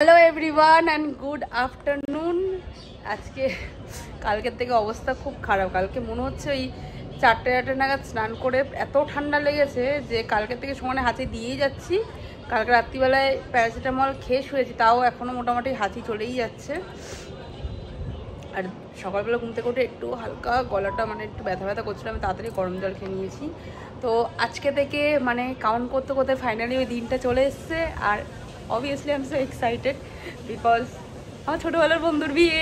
Hello everyone and good afternoon. আজকে কালকের থেকে অবস্থা খুব খারাপ। কালকে মনে হচ্ছে ওই 4টে নাগাদ স্নান করে এত ঠান্ডা লেগেছে যে কালকের থেকে সমানে হাঁচি দিয়েই যাচ্ছি। কালকে রাত্রিবেলায় প্যারাসিটামল খেয়ে শুয়েছি, তাও এখনও মোটামুটি হাঁচি চলেই যাচ্ছে। আর সকালবেলা ঘুম থেকে উঠে একটু হালকা গলাটা একটু ব্যথা ব্যথা করছিল, আমি তাড়াতাড়ি গরম জল খেয়ে নিয়েছি। তো আজকে থেকে কাউন্ট করতে করতে ফাইনালি ওই দিনটা চলে এসছে। আর obviously I'm so excited because আমার ছোটবেলার বন্ধুর বিয়ে।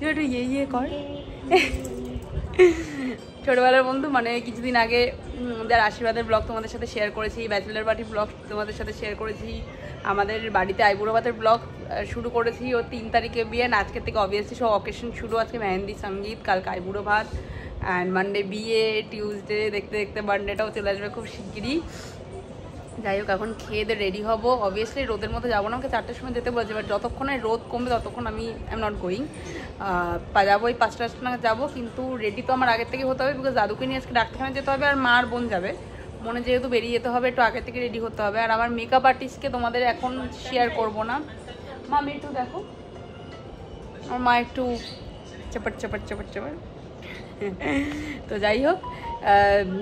একটু ইয়ে কর। ছোটবেলার বন্ধু কিছুদিন আগে যার আশীর্বাদের ব্লগ তোমাদের সাথে শেয়ার করেছি, ব্যাচেলার পার্টির ব্লগ তোমাদের সাথে শেয়ার করেছি, আমাদের বাড়িতে আইবুড়ো ভাতের ব্লগ শুরু করেছি। ও 3 তারিখে বিয়ে, আজকের থেকে অবভিয়াসলি সব অকেশন শুরু। আজকে মেহেন্দি সঙ্গীত, কালকে আইবুড়ো ভাত, অ্যান্ড মানডে বিয়ে, টিউসডে দেখতে দেখতে মানডেটাও চলে আসবে খুব শিগগিরই। যাই হোক, এখন খেয়ে দিয়ে রেডি হবো। অবভিয়াসলি রোদের মধ্যে যাবো না, আমাকে 4টের সময় যেতে বলছে, বাট যতক্ষণে রোদ কমবে ততক্ষণ আমি আই এম নট গোয়িং। যাবো ওই 5টা নাগাদ যাবো, কিন্তু রেডি তো আমার আগের থেকে হতে হবে, বিকজ দাদুকে নিয়ে আজকে ডাক্তারখানায় যেতে হবে আর মা আর বোন যাবে। মনে যেহেতু বেরিয়ে যেতে হবে, একটু আগে থেকে রেডি হতে হবে। আর আমার মেকআপ আর্টিস্টকে তোমাদের এখন শেয়ার করবো না। মা আমি একটু দেখো, আমার মা একটু চাপাট চাপাট চাপাট চাপাট। তো যাই হোক,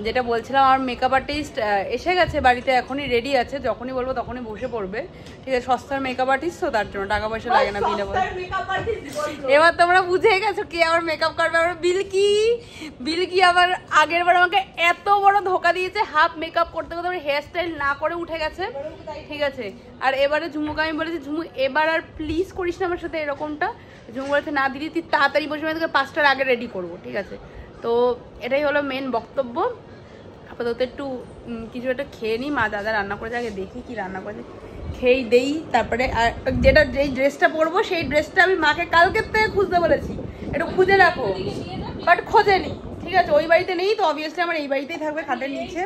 যেটা বলছিলাম, আমার মেকআপ আর্টিস্ট এসে গেছে বাড়িতে, এখনই রেডি আছে, যখনই বলবো তখনই বসে পড়বে। ঠিক আছে, সস্তার মেকআপ আর্টিস্ট তো, তার জন্য টাকা পয়সা লাগে না। এবার তোমরা বুঝে গেছো কে আমার মেকআপ করবে। আমার বিলকি আবার আগের বার আমাকে এত বড় ধোকা দিয়েছে, হাফ মেকআপ করতে করতে আমার হেয়ার স্টাইল না করে উঠে গেছে। ঠিক আছে, আর এবারে ঝুমুকে আমি বলেছি, ঝুমু এবার আর প্লিজ করিস না আমার সাথে এরকমটা। ঝুমু বলেছে না দিদি তুই তাড়াতাড়ি বসে, আমি তোকে 5টার আগে রেডি করবো। ঠিক আছে, তো এটাই হলো মেন বক্তব্য। আপাতত একটু কিছু একটা খেয়ে নিই। মা দাদা রান্না করেছে, আগে দেখি কি রান্না করেছে, খেয়েই দেই। তারপরে যেই ড্রেসটা পরবো সেই ড্রেসটা আমি মাকে কালকের থেকে খুঁজতে বলেছি, একটু খুঁজে রাখো, বাট খোঁজেনি। ঠিক আছে, ওই বাড়িতে নেই তো অবভিয়াসলি আমার এই বাড়িতেই থাকবে, খাটের নিচে।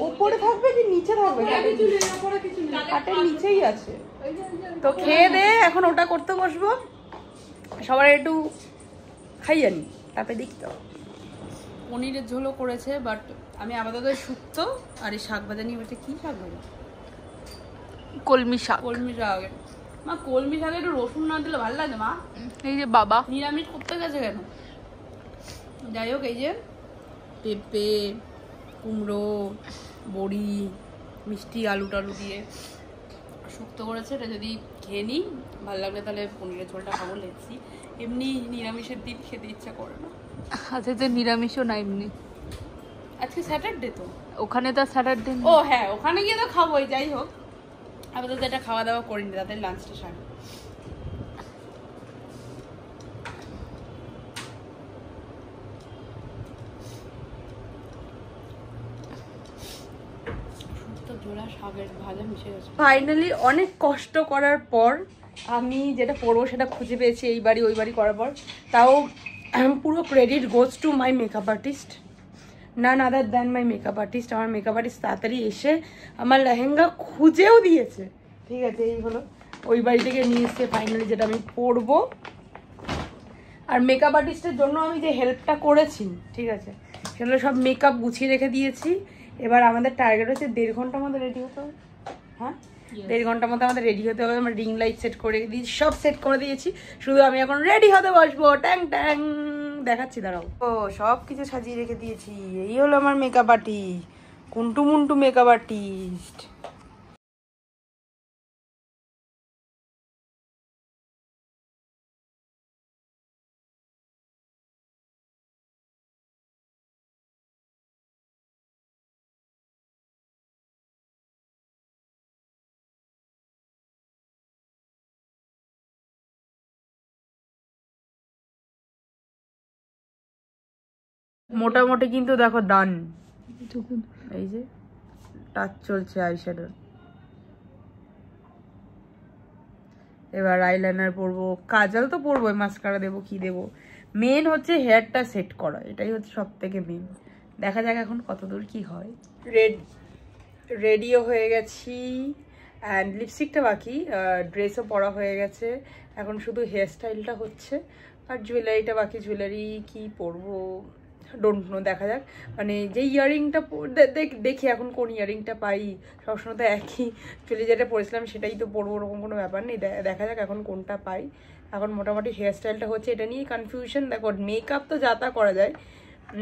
উপরে থাকবে কি নিচে থাকবে? খাটের নিচেই আছে। তো খেয়ে দে এখন ওটা করতে বসবো, সবার একটু খাই জানি, তারপরে দেখতে হবে। পনিরের ঝোলও করেছে, বাট আমি আপাতত শুক্তো আর এই শাক ভাজা নিয়ে বলছে। কি শাক ভাজা? কলমি শাক। কলমি শাক। মা কলমি শাকে একটু রসুন না দিলে ভালো লাগে মা? এই যে বাবা নিরামিষ করতে গেছে কেন? যাই হোক, এই যে পেঁপে, কুমড়ো, বড়ি, মিষ্টি আলু টালু দিয়ে শুক্তো করেছে। এটা যদি খেয়ে নিই ভালো লাগলে তাহলে পনিরের ঝোলটা খাবো, লেগছি। এমনি নিরামিষের দিন খেতে ইচ্ছা করে না। আচ্ছা, যে নিরামিষও না এমনি। আজকে স্যাটারডে তো, ওখানে তো স্যাটারডে। ও হ্যাঁ, ওখানে গিয়ে তো খাবোই। যাই হোক, আপাতত এটা খাওয়া দাওয়া করিনি, তাদের লাঞ্চটা সারি। ফাইনালি অনেক কষ্ট করার পর আমি যেটা পরবো সেটা খুঁজে পেয়েছি, এই বাড়ি ওই বাড়ি করার পর। তাও পুরো credit goes to my makeup artist, none other than my makeup artist. আমার মেকআপ আর্টিস্ট তাড়াতাড়ি এসে আমার লেহেঙ্গা খুঁজেও দিয়েছে। ঠিক আছে, এই হলো ওই বাড়ি থেকে নিয়ে এসছে ফাইনালি যেটা আমি পরবো। আর মেকআপ আর্টিস্টের জন্য আমি যে হেল্পটা করেছি, ঠিক আছে, সেগুলো সব মেকআপ গুছিয়ে রেখে দিয়েছি। এবার আমাদের টার্গেট হচ্ছে 1.5 ঘন্টার মধ্যে রেডি হতে হবে। হ্যাঁ, 1.5 ঘন্টার মধ্যে আমাদের রেডি হতে হবে। আমরা রিং লাইট সেট করে দিয়েছি, সব সেট করে দিয়েছি, শুধু আমি এখন রেডি হতে বসবো। ট্যাং ট্যাং দেখাচ্ছি, দাঁড়াও। ও সব কিছু সাজিয়ে রেখে দিয়েছি। এই হলো আমার makeup artist, Kuntu Muntu makeup artist. মোটামুটি কিন্তু দেখো ডান। এই যে টাচ চলছে আইশ্যাডোর। এবার আইলাইনার পরবো, কাজল তো পরবোই, মাস্কারা দেবো, কি দেবো। মেন হচ্ছে হেয়ারটা সেট করা, এটাই হচ্ছে সব থেকে মেন। দেখা যাক এখন কতদূর কি হয়। রেডিও হয়ে গেছি, অ্যান্ড লিপস্টিকটা বাকি, ড্রেসও পরা হয়ে গেছে। এখন শুধু হেয়ার স্টাইলটা হচ্ছে আর জুয়েলারিটা বাকি। জুয়েলারি কি পরবো ডোন্ট নো, দেখা যাক। মানে যে ইয়ারিংটা দেখি এখন কোন ইয়ারিংটা পাই, সবসময় তো একই চুলে যেটা পরেছিলাম সেটাই তো পরবো, ওরকম কোনো ব্যাপার নেই। দেখা যাক এখন কোনটা পাই। এখন মোটামুটি হেয়ার স্টাইলটা হচ্ছে, এটা নিয়েই কনফিউশন। দেখো মেকআপ তো যা তা করা যায়,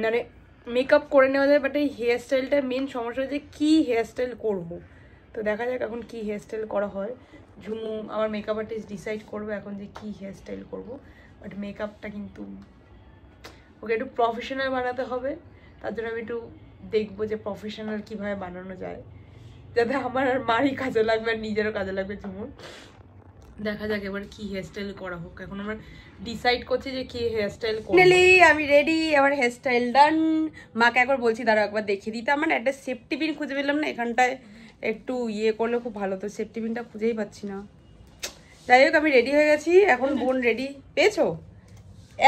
মানে মেকআপ করে নেওয়া যায়, বাট এই হেয়ার স্টাইলটা মেন সমস্যা হচ্ছে কী হেয়ার স্টাইল করবো। তো দেখা যাক এখন কী হেয়ার স্টাইল করা হয়। ঝুমু আমার মেকআপ আর্টিস্ট ডিসাইড করবে এখন যে কী হেয়ার স্টাইল করবো। বাট মেকআপটা কিন্তু ওকে একটু প্রফেশনাল বানাতে হবে, তার জন্য আমি একটু দেখবো যে প্রফেশনাল কীভাবে বানানো যায়, যাতে আমার আর মারই কাজে লাগবে আর নিজেরও কাজে লাগবে ঝুমুর। দেখা যাক এবার কি হেয়ার স্টাইল করা হোক। এখন আমরা ডিসাইড করছি যে কি হেয়ার স্টাইল করব। আমি রেডি, আমার হেয়ার স্টাইল ডান। মাকে একবার বলছি দাঁড়াও একবার দেখিয়ে দিতে। আমার একটা সেফটি পিন খুঁজে পেলাম না, এখানটায় একটু ইয়ে করলে খুব ভালো, তো সেফটি পিনটা খুঁজেই পাচ্ছি না। যাই হোক আমি রেডি হয়ে গেছি, এখন বোন রেডি। পেয়েছো?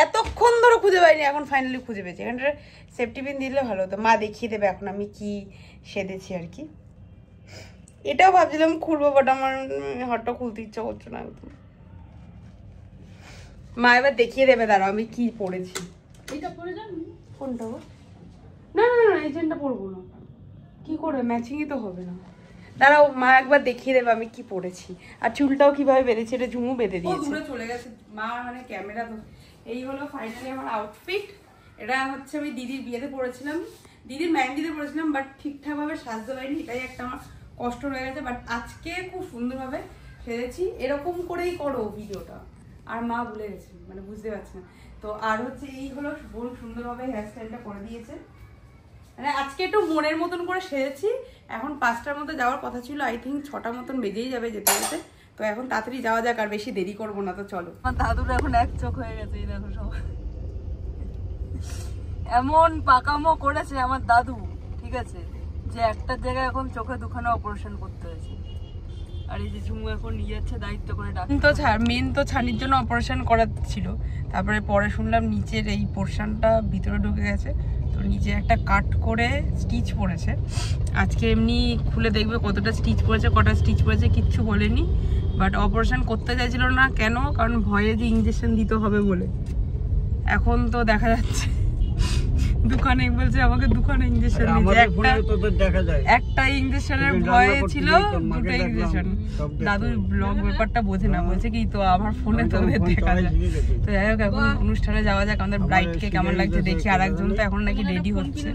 এতক্ষণ ধরে খুঁজে পাইনি, এখন ফাইনালি খুঁজে পেয়েছি। এখানটা সেফটি পিন দিলে ভালো হতো। মা দেখিয়ে দেবে এখন আমি কি সেধেছি আর কি। এটাও ভাবছিলাম খুলবো, বাট আমার হাতটা খুলতে ইচ্ছা করছে না একদম। মা এবার দেখিয়ে দেবে দাঁড়াও আমি কি পরেছি। এইটা পরে যান। কোনটা? না না না এই চেনটা পরবো না, কি করে ম্যাচিংই তো হবে না। দাঁড়াও মা একবার দেখিয়ে দেবে আমি কি পরেছি, আর চুলটাও কিভাবে বেঁধেছি, এটা ঝুমু বেঁধে দিয়েছে। চলে গেছে মা, মানে ক্যামেরা তো। এই হলো ফাইনালি আমার আউটফিট। এটা হচ্ছে আমি দিদির বিয়েতে পরেছিলাম, দিদির মেহেন্দিতে পরেছিলাম, বাট ঠিকঠাকভাবে সাজতে পারিনি, এটাই একটা আমার কষ্ট হয়ে গেছে। বাট আজকে খুব সুন্দরভাবে সেরেছি। এরকম করেই করো ভিডিওটা। আর মা ভুলে গেছে, মানে বুঝতে পারছি না তো। আর হচ্ছে এই হলো বোন সুন্দরভাবে হেয়ার স্টাইলটা করে দিয়েছে। মানে আজকে একটু মনের মতন করে সেরেছি। এখন 5টার মধ্যে যাওয়ার কথা ছিল, আই থিঙ্ক 6টা মতন বেজেই যাবে যেতে যেতে। তো এখন তাড়াতাড়ি যাওয়া যাক, আর বেশি দেরি করবো না। তো চলো। আমার দাদুর এখন এক চোখ হয়ে গেছে, এই দেখো সব এমন পাকামো করেছে আমার দাদু, ঠিক আছে, যে একটা জায়গায় এখন চোখে দুখানে অপারেশন করতে হয়েছে। আর এই যে ঝুমু এখন নিয়ে যাচ্ছে দায়িত্ব করে ডাক্তার। তো মেন তো ছানির জন্য অপারেশন করার ছিল, তারপরে পরে শুনলাম নিচের এই পোর্শনটা ভিতরে ঢুকে গেছে, তো নিচে একটা কাট করে স্টিচ পড়েছে। আজকে এমনি খুলে দেখবে কতটা স্টিচ পড়েছে, কটা স্টিচ পড়েছে কিচ্ছু বলেনি। বাট অপারেশন করতে চাইছিল না, কেন? কারণ ভয়ে যে ইঞ্জেকশন দিতে হবে বলে। এখন তো দেখা যাচ্ছে দোকানে বলছে আমাকে দোকানে ইঞ্জেকশন একটা ইঞ্জেকশনের ভয় ছিল, দুটো ইঞ্জেকশন। দাদুর ব্লগ ব্যাপারটা বোঝে না, বলছে কি তো আমার ফোনে তোদের দেখা যায়। তো যাই হোক এখন অনুষ্ঠানে যাওয়া যাক। আমাদের ব্রাইডকে কেমন লাগছে দেখি। আর একজন তো এখন নাকি রেডি হচ্ছে।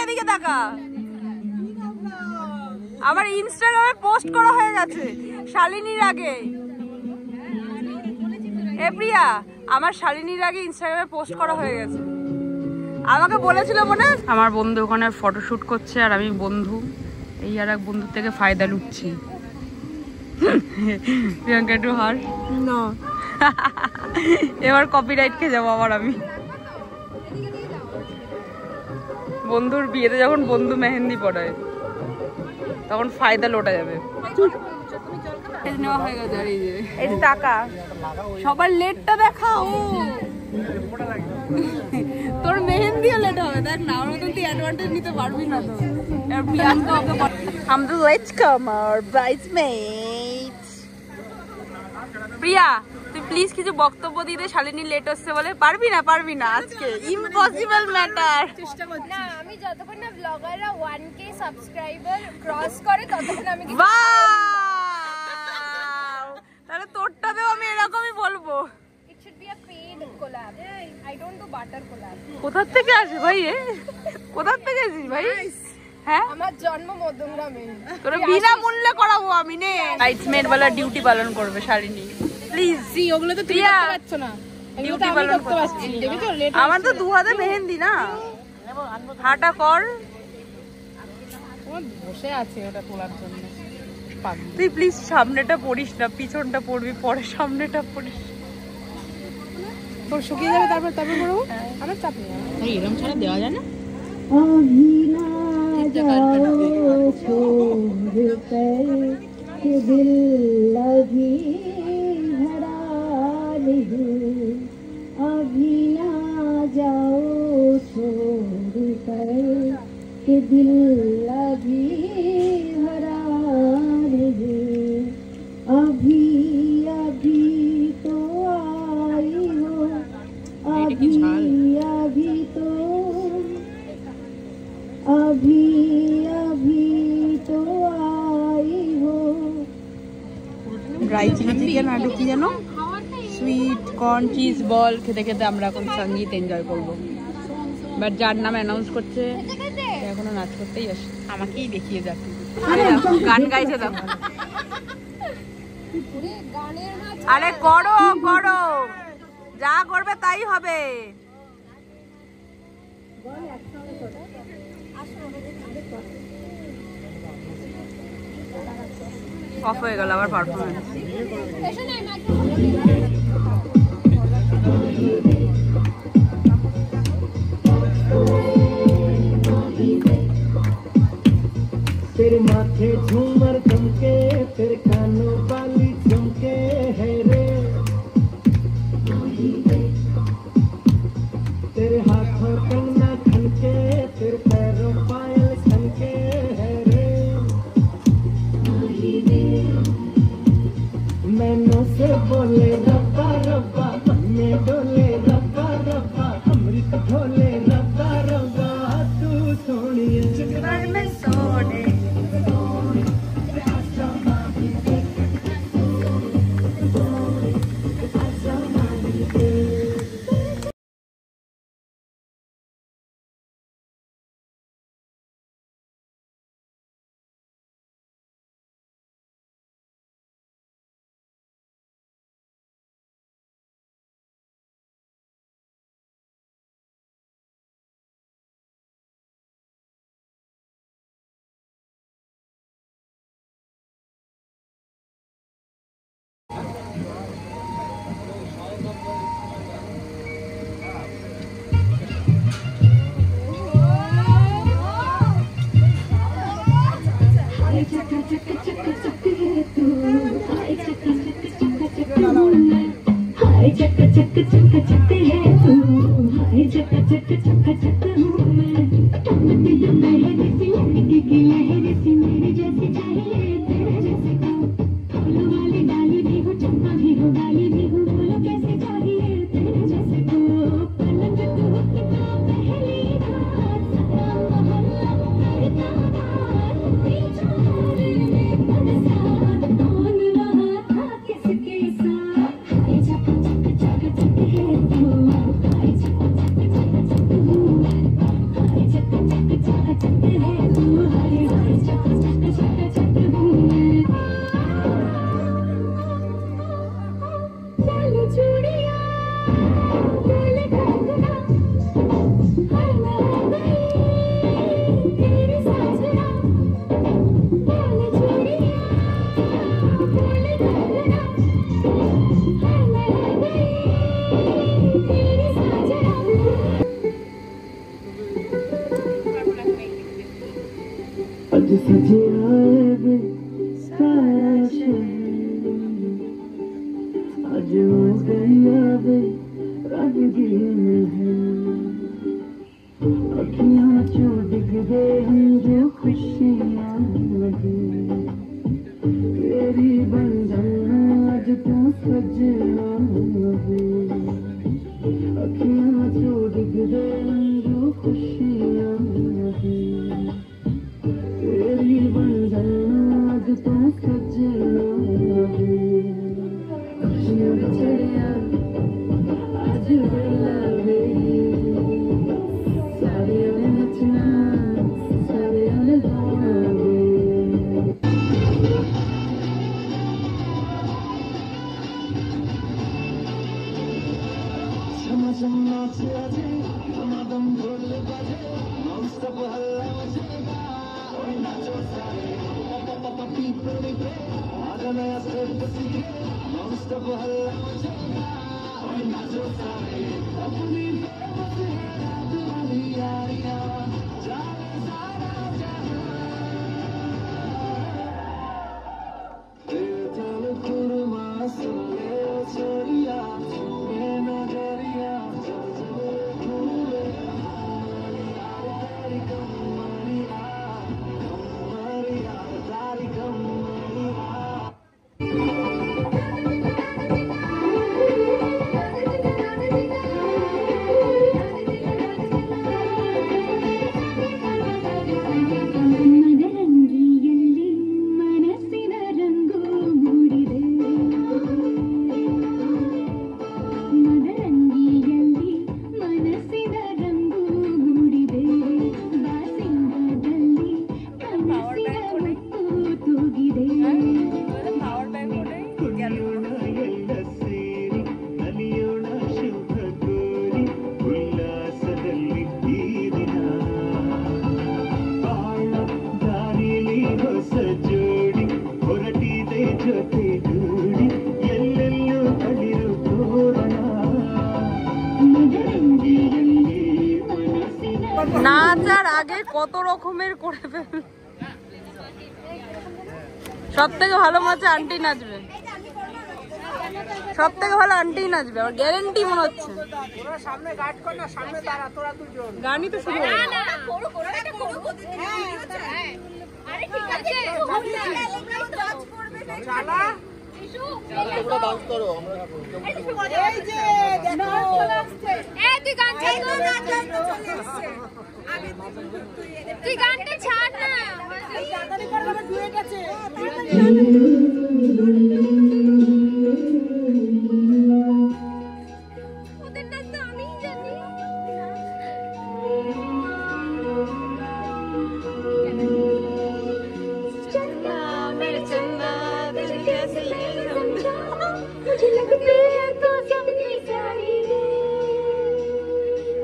এদিকে তাকা, আমার ইনস্টাগ্রামে পোস্ট করা হয়ে গেছে শালিনীর আগে। এ প্রিয়া, আমার শালিনীর আগে ইনস্টাগ্রামে পোস্ট করা হয়ে গেছে। আমাকে বলেছিল মনে। আমার বন্ধু ওখানে ফটোশুট করছে, আর আমি বন্ধু এই আর এক বন্ধুর থেকে ফায়দা লুটছি। প্রিয়াঙ্কা একটু হার না, এবার কপিরাইট খেয়ে যাবো আবার আমি। বন্ধুর বিয়েতে যখন বন্ধু মেহেন্দি পড়ায় তখন ফায়দা লোটা যাবে। এই যে টাকা সবার লেটটা দেখাও, তোর মেহেন্দিও লেট হবে দেখ না, ওর মতন তুই অ্যাডভান্টেজ নিতে পারবি না। তো প্রিয়াঙ্কা ওকে হাম দ্য লেটস কাম আওয়ার ব্রাইডসমেডস। প্রিয়া তুই প্লিজ কিছু বক্তব্য দিতে, শালিনী লেট হচ্ছে বলে। পারবি না আজকে, ইম্পসিবল ম্যাটার। চেষ্টা করছি না, আমি যতক্ষণ না ব্লগাররা 1k সাবস্ক্রাইবার ক্রস করে ততক্ষণ আমি তাহলে তোরটাতেও আমি এরকমই বলবো। It should be a paid collab, I don't do butter collab. কোথা থেকে আসে ভাই? কোথা থেকে আসিস ভাই? হ্যাঁ, আমার জন্ম মধ্যমগ্রামে। তোরা বিনা মূল্যে করাবো আমি নে। ব্রাইডসমেড वाला ডিউটি পালন করবে শালিনী। প্লিজ জি, ওগুলো তো তুই করতে পারছ না, ডিউটি পালন করতে পারছিস। দেখেছো আমার তো 2 হাতে মেহেন্দি না, হাঁটা কর। বসে আছে ওটা তোলার জন্য। তুই প্লিজ সামনেটা পড়িস না, পিছনটা পড়বি, পরে সামনেটা পড়িস। তোর শুকিয়ে যাবে, তারপর পড়বো। আমার চাপ নেই, এরকম ছাড়া দেওয়া যায় না। दिल लगी भरा नहीं, अभी ना जाओ छोड़ कर के दिल लगी भरा नहीं, अभी अभी तो आई हो, अभी अभी तो, अभी अभी तो आई हो। ড্রাই চিলি চিকেন আর কি জানো, সুইট কর্ন চিজ বল খেতে খেতে আমরা এখন সঙ্গীত এনজয় করবো। বাট যার নাম অ্যানাউন্স করছে এখনো নাচ করতেই আসে, আমাকেই দেখিয়ে যাচ্ছে। গান গাইছে দেখো। আরে করো করো, যা করবে তাই হবে। অফ হয়ে গেল আবার পারফরমেন্স। तेरे माथे झूमर चमके, तेरे कानों वाली झुमके है रे, तेरे हाथों कंगना खनके, तेरे पैरों पायल खनके है रे, मैनों से बोले रब्बा रब्बा, मन में डोले रब्बा रब्बा, अमृत ढोले रब्बा रब्बा, तू सोनिए में सोने। अज सजे आए सारा शहर, अज हो गई आवे रब दी महल, अखियां चो डिग दे जो खुशियां लगे, तेरी बंधन अज तू सजना নাচার আগে কত রকমের করে ফেল। সব থেকে ভালো মজা আন্টি নাচবে, সব থেকে ভালো আন্টি নাচবে, আর গ্যারেন্টি মনে হচ্ছে। গানই তো শুরু হয়ে তুই গানটা ছাড় না। ওদের নাচ তো আমিই জানি। मुझे लगती है तो कितनी प्यारी है,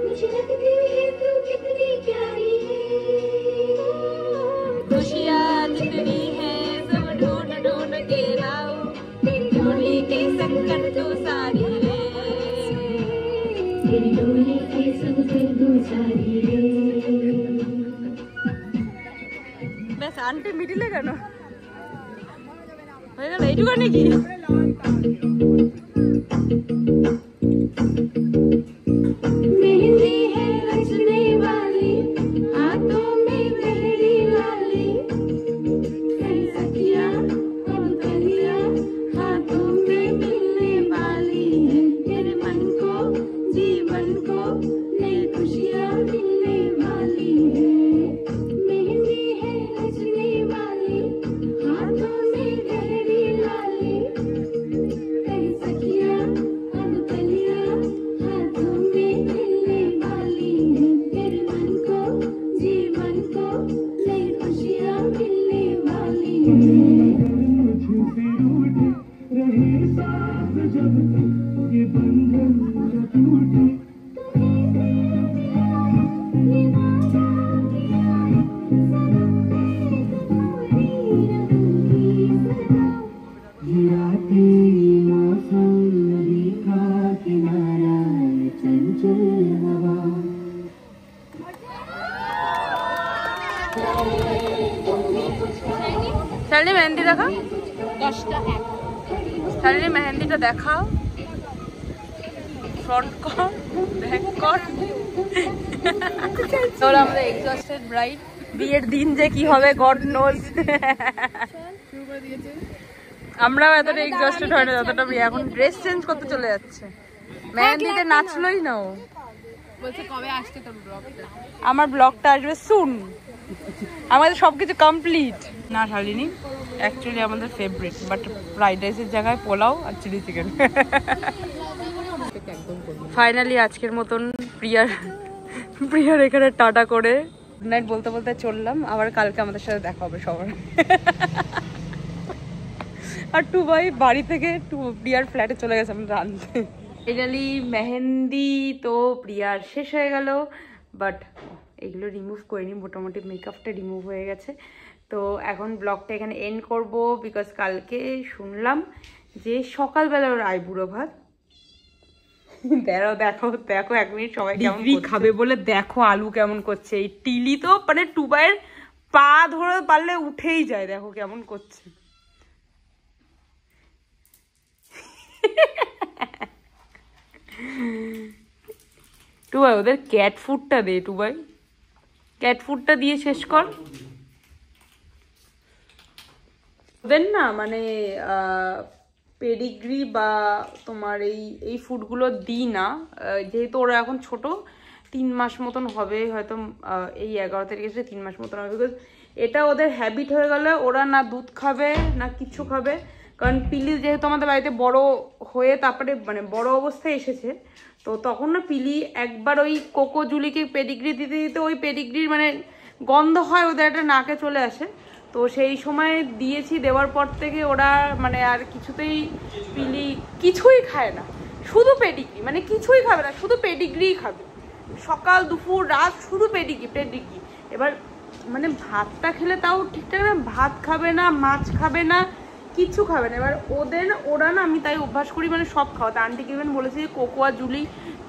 मुझे लगती है तो कितनी प्यारी है, खुशियाँ जितनी है सब ढूंढ ढूंढ के लाओ, तेरी डोली के संकट तो सारी है, तेरी डोली के संकट तो सारी है। বেশ আন্টি মিডিলে কেন হয়ে গেল এইটুকু নাকি? मेहंदी है रचने वाली, हाथों में मेहंदी लाली, कई सखियां और कलियां हाथों में मिलने वाली है, तेरे मन को जीवन को नई खुशियां मिलने वाली है। मेहंदी है रचने वाली, हाथों में मेहंदी लाली, कई सखियां और कलियां हाथों में मिलने वाली है, तेरे मन को जीवन को नई खुशियां मिलने वाली है। मुझसे रूठ रहे साथ जब तक ये बंधन न टूटे, ये रातें मौसम नदी का किनारा चंचल हवा। শালিনী মেহেন্দি দেখাও, শালিনী মেহেন্দিটা দেখাও, ফ্রন্ট কর ব্যাক কর। তোরা আমাদের এক্সস্টেড ব্রাইড, বিয়ের দিন যে কি হবে গড নোজ। আমরাও এতটা এক্সস্টেড হয় না যতটা বিয়ে। এখন ড্রেস চেঞ্জ করতে চলে যাচ্ছে, মেহেন্দিতে নাচলোই না ও। বলছে কবে আসছে তোর ব্লগটা? আমার ব্লগটা আসবে সুন, আমাদের সবকিছু কমপ্লিট না শালিনী। অ্যাকচুয়ালি আমাদের ফেভারিট, বাট ফ্রাইড রাইসের জায়গায় পোলাও আর চিলি চিকেন। ফাইনালি আজকের মতন প্রিয়ার এখানে টাটা করে গুড নাইট বলতে বলতে চললাম। আবার কালকে আমাদের সাথে দেখা হবে সবার। আর টুবাই বাড়ি থেকে প্রিয়ার ফ্ল্যাটে চলে গেছে আমি রাঁধতে। ফাইনালি মেহেন্দি তো প্রিয়ার শেষ হয়ে গেল, বাট এগুলো রিমুভ করিনি, মোটামুটি মেকআপটা রিমুভ হয়ে গেছে। তো এখন ব্লগটা এখানে এন্ড করব, বিকজ কালকে শুনলাম যে সকালবেলা ওর আইবুড়ো ভাত। দেখো 1 মিনিট সবাই কেমন খাবে বলে দেখো আলু কেমন করছে। এই টিলি তো মানে টুবাইয়ের পা ধরে পারলে উঠেই যায়, দেখো কেমন করছে। টুবাই ওদের ক্যাট ফুডটা দে, টুবাই ক্যাট ফুডটা দিয়ে শেষ কর। ওদের না মানে পেডিগ্রি বা তোমার এই ফুডগুলো দিই না, যেহেতু ওরা এখন ছোট, 3 মাস মতন হবে হয়তো, এই 11 তারিখে এসে 3 মাস মতন হবে। বিকজ এটা ওদের হ্যাবিট হয়ে গেলে ওরা না দুধ খাবে না কিছু খাবে। কারণ পিলি যেহেতু আমাদের বাড়িতে বড় হয়ে তারপরে মানে বড় অবস্থায় এসেছে, তো তখন না পিলি একবার ওই কোকো জুলিকে পেডিগ্রি দিতে দিতে ওই পেডিগ্রির মানে গন্ধ হয় ওদের একটা নাকে চলে আসে। তো সেই সময় দিয়েছি, দেওয়ার পর থেকে ওরা মানে আর কিছুতেই পিলি কিছুই খায় না, শুধু পেডিগ্রি, মানে কিছুই খাবে না, শুধু পেডিগ্রিই খাবে। সকাল দুপুর রাত শুধু পেডিগ্রি। এবার মানে ভাতটা খেলে তাও ঠিকঠাক না, ভাত খাবে না, মাছ খাবে না, কিচ্ছু খাবে না। এবার ওরা না আমি তাই অভ্যাস করি মানে সব খাওয়াতে। আন্টি কিবেন বলেছে যে কোকোয়া জুলি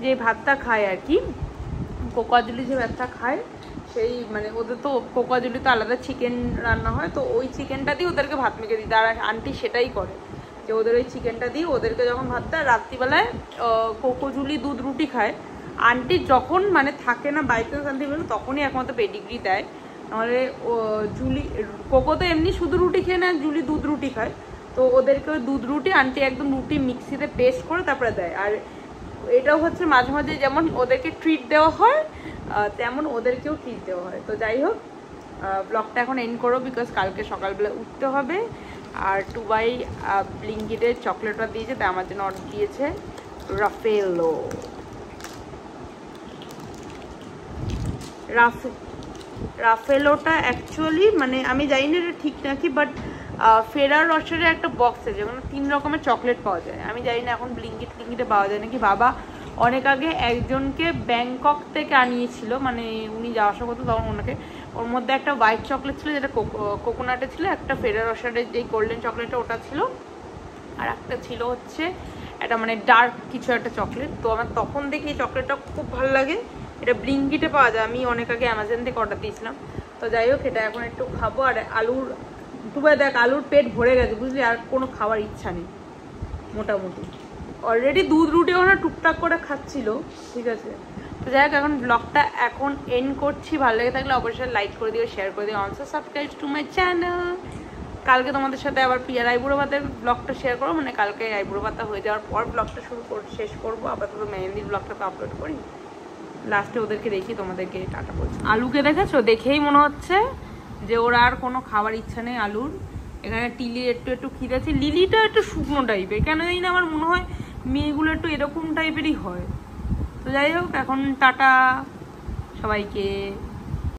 যে ভাতটা খায় আর কি, কোকোয়া জুলি যে ভাতটা খায় সেই মানে ওদের তো কোকোয়া জুলি তো আলাদা চিকেন রান্না হয়, তো ওই চিকেনটা দিয়ে ওদেরকে ভাত মেখে দিই। আর আন্টি সেটাই করে যে ওদের ওই চিকেনটা দিয়ে ওদেরকে যখন ভাতটা রাত্রিবেলায় কোকো জুলি দুধ রুটি খায়। আন্টি যখন মানে থাকে না বাইকে আন্টি বলে তখনই একমাত্র পেডিগ্রি দেয়, নাহলে জুলি কোকো তো এমনি শুধু রুটি খেয়ে না, জুলি দুধ রুটি খায়। তো ওদেরকে ওই দুধ রুটি আন্টি একদম রুটি মিক্সিতে পেস্ট করে তারপরে দেয়। আর এটাও হচ্ছে মাঝে মাঝে যেমন ওদেরকে ট্রিট দেওয়া হয় তেমন ওদেরকেও ট্রিট দেওয়া হয়। তো যাই হোক ব্লগটা এখন এন্ড করো, বিকজ কালকে সকালবেলা উঠতে হবে। আর টুবাই ব্লিঙ্কিটের চকলেটটা দিয়েছে, তাই আমার জন্য অর্ডার দিয়েছে রাফেলোটা অ্যাকচুয়ালি মানে আমি জানি না এটা ঠিক নাকি, বাট ফেরার রসারের একটা বক্স আছে যেমন 3 রকমের চকলেট পাওয়া যায়। আমি জানি না এখন ব্লিঙ্কিটে পাওয়া যায় নাকি। বাবা অনেক আগে একজনকে ব্যাংকক থেকে আনিয়েছিল, মানে উনি যাওয়া আসা করতো তখন ওনাকে, ওর মধ্যে একটা হোয়াইট চকলেট ছিল যেটা কোকোনাটে ছিল, একটা ফেরার রসারের যে গোল্ডেন চকলেটটা ওটা ছিল, আর একটা ছিল হচ্ছে একটা মানে ডার্ক কিছু একটা চকলেট। তো আমার তখন দেখি এই চকলেটটা খুব ভালো লাগে, এটা ব্লিঙ্কিটে পাওয়া যায়। আমি অনেক আগে অ্যামাজন থেকে অর্ডার দিয়েছিলাম। তো যাই হোক এটা এখন একটু খাবো। আর আলুর দুবার দেখ আলুর পেট ভরে গেছে বুঝলি, আর কোনো খাওয়ার ইচ্ছা নেই মোটামুটি। অলরেডি দুধ রুটি ওখানে টুকটাক করে খাচ্ছিল, ঠিক আছে। তো যাই হোক এখন ব্লগটা এখন এন্ড করছি। ভালো লেগে থাকলে অবশ্যই লাইক করে দিও, শেয়ার করে দিও, also subscribe to my channel. কালকে তোমাদের সাথে আবার প্রিয়ার আইবুড়ো ভাতের ব্লগটা শেয়ার করবো, মানে কালকে আইবুড়ো ভাতটা হয়ে যাওয়ার পর ব্লগটা শেষ করবো। আপাতত মেহেন্দির ব্লগটা তো আপলোড করি, লাস্টে ওদেরকে দেখি তোমাদেরকে টাটা বলছি। আলুকে দেখেছো, দেখেই মনে হচ্ছে যে ওর আর কোনো খাবার ইচ্ছা নেই আলুর। এখানে টিলির একটু খিদে আছে, লিলিটা একটু শুকনো টাইপের, কেন জানি না আমার মনে হয় মেয়েগুলো একটু এরকম টাইপেরই হয়। তো যাই হোক এখন টাটা সবাইকে।